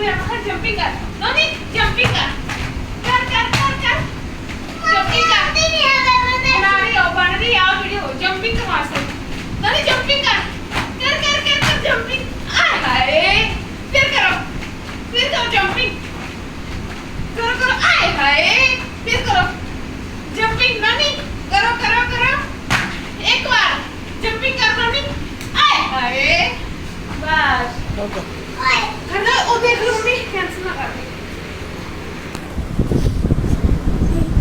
मेरा मतलब जंपिंग कर नोनी जंपिंग कर कर कर कर कर जंपिंग कर बना रही हो बन रही आओ वीडियो जंपिंग का मास्टर नोनी जंपिंग कर कर कर कर कर जंपिंग आय हाय फिर करो जंपिंग करो करो आय हाय फिर करो जंपिंग नोनी करो करो करो एक बार जंपिंग कर नोनी आय हाय बस कर दो ओ देख लो मम्मी कैंसिल ना कर दे